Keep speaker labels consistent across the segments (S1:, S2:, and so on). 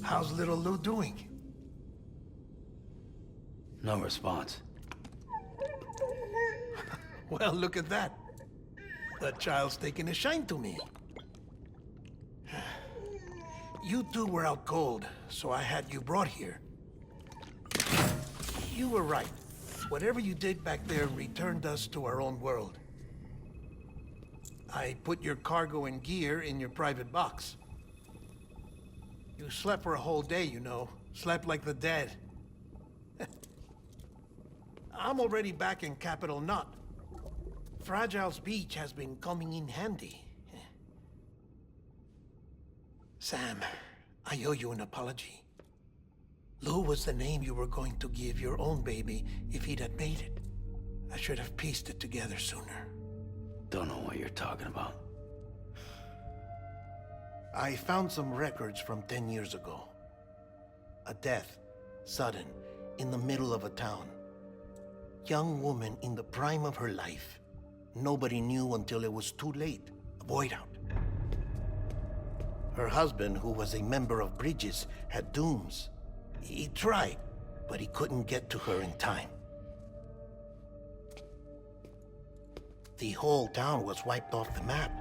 S1: How's little Lou doing?
S2: No response.
S1: Well, look at that. The child's taking a shine to me. You two were out cold, so I had you brought here. You were right. Whatever you did back there returned us to our own world. I put your cargo and gear in your private box. You slept for a whole day, you know. Slept like the dead. I'm already back in Capital Knot. Fragile's beach has been coming in handy. Sam, I owe you an apology. Lou was the name you were going to give your own baby if he'd had made it. I should have pieced it together sooner.
S2: Don't know what you're talking about.
S1: I found some records from 10 years ago. A death, sudden, in the middle of a town. Young woman in the prime of her life. Nobody knew until it was too late. A void out. Her husband, who was a member of Bridges, had dooms. He tried, but he couldn't get to her in time. The whole town was wiped off the map,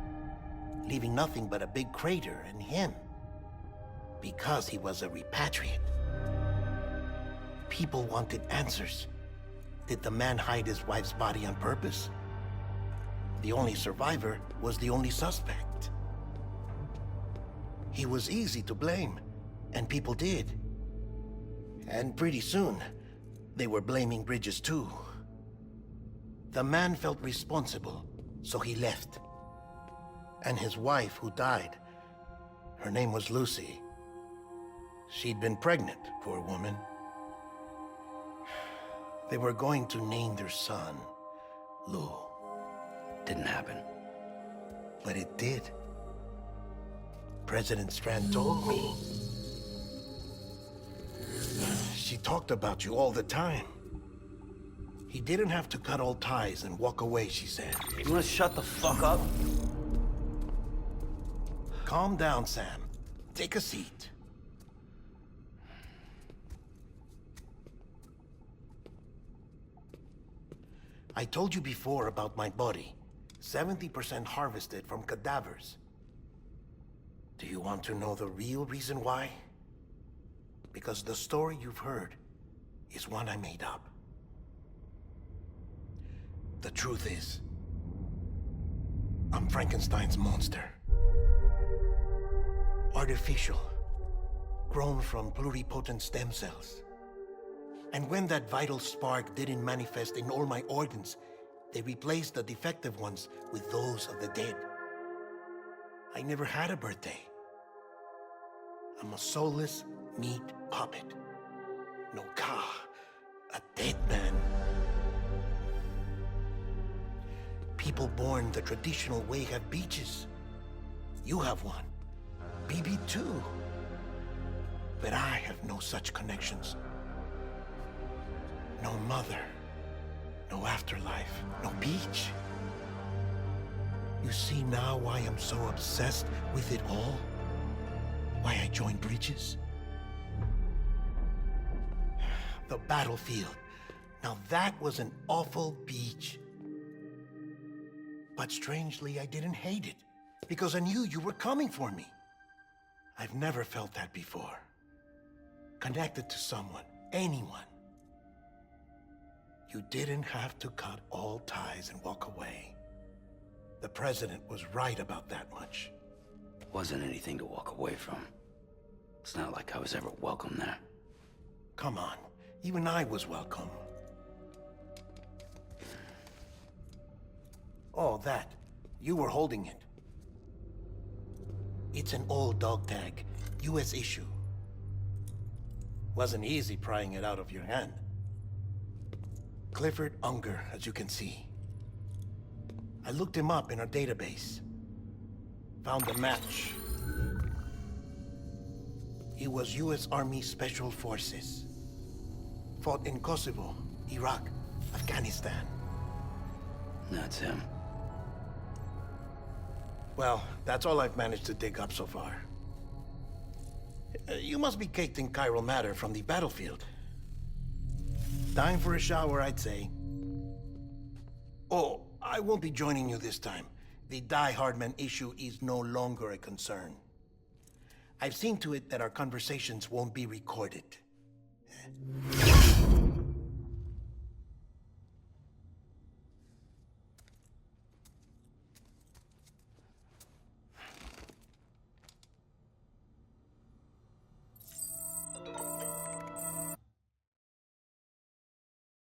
S1: leaving nothing but a big crater and him. Because he was a repatriate. People wanted answers. Did the man hide his wife's body on purpose? The only survivor was the only suspect. He was easy to blame, and people did. And pretty soon, they were blaming Bridges too. The man felt responsible, so he left. And his wife, who died, her name was Lucy. She'd been pregnant, poor woman. They were going to name their son Lou.
S2: Didn't happen.
S1: But it did. President Strand told me. She talked about you all the time. He didn't have to cut all ties and walk away, she said.
S2: You wanna shut the fuck up?
S1: Calm down, Sam. Take a seat. I told you before about my body. 70% harvested from cadavers. Do you want to know the real reason why? Because the story you've heard is one I made up. The truth is, I'm Frankenstein's monster. Artificial, grown from pluripotent stem cells. And when that vital spark didn't manifest in all my organs, they replaced the defective ones with those of the dead. I never had a birthday. I'm a soulless meat puppet. No ka, a dead man. People born the traditional way have beaches. You have one. BB too. But I have no such connections. No mother. No afterlife. No beach. You see now why I'm so obsessed with it all? Why I joined Bridges? The battlefield. Now that was an awful beach. But strangely, I didn't hate it. Because I knew you were coming for me. I've never felt that before. Connected to someone, anyone. You didn't have to cut all ties and walk away. The president was right about that much.
S2: Wasn't anything to walk away from. It's not like I was ever welcome there.
S1: Come on, even I was welcome. Oh, that. You were holding it. It's an old dog tag, US issue. Wasn't easy prying it out of your hand. Clifford Unger, as you can see. I looked him up in our database. Found a match. He was US Army Special Forces. Fought in Kosovo, Iraq, Afghanistan.
S2: That's him.
S1: Well, that's all I've managed to dig up so far. You must be caked in chiral matter from the battlefield. Time for a shower, I'd say. Oh, I won't be joining you this time. The Die Hardman issue is no longer a concern. I've seen to it that our conversations won't be recorded.